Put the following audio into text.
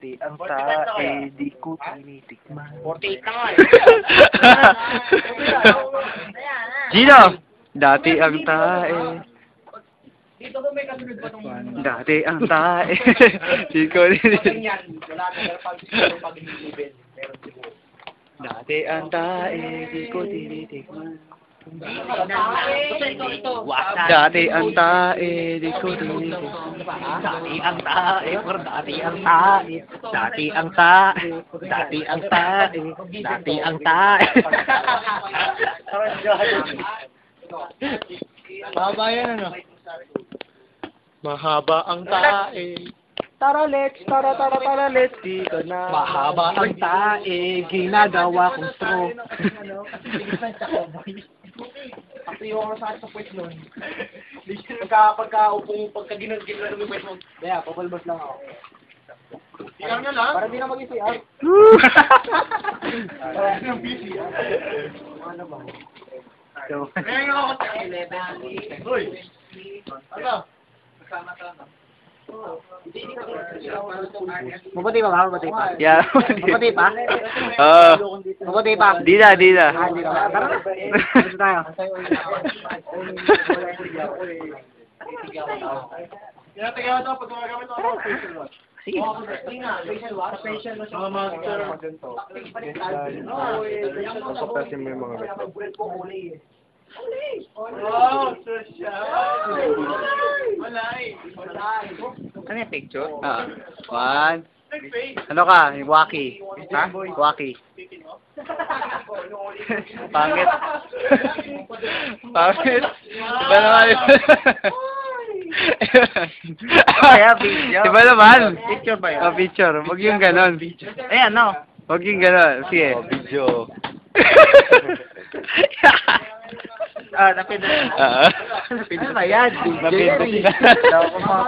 Dati ang tae, di ko tinitikman. 48 na nga eh. Gino! Dati ang tae. Dito ko may kasunod pa itong... Dati ang tae. Di ko tinitikman. Yan, wala na pag hindi meron siguro. Dati ang tae, di ko tinitikman. Dati ang tae, di ko tinitikman. Dati ang tae, dati ang tae, dati ang tae, dati ang tae, dati ang tae. Mahaba yan ano? Mahaba ang tae. Tara let's, tara let's, di ka na. Mahaba ang tae, ginagawa kong straw. Actually, yung sa akin sa pwes nun. Pagka ginagawa ng pwes mo. Kaya, papalbas lang ako. Ikaw na lang? Para di na mag-PCR. Para di na PCR. Ano ba? Kaya nga ako sa 11. Uy! Ano? Kasama-sama. Mabuti pa ba? Mabuti pa? Yeah. Mabuti pa? Mabuti pa? Di na. Tara na. Gusto tayo. Tinatagal ito pag gumagamit ako ng facial wash. Sige. Facial wash? Facial wash. Papasin mo yung mga Oh, social! Wala eh. Ano yung picture? One. Ano ka? Waki. Ha? Waki. Pangit. Pangit. Iba naman yun. Kaya video. Iba naman. Picture ba yun? Oh, picture. Huwag yung ganon. Ayan, no? Huwag yung ganon. Sige. video. Napindot na. Ano ba yan? Napindot na. Daw ko pa.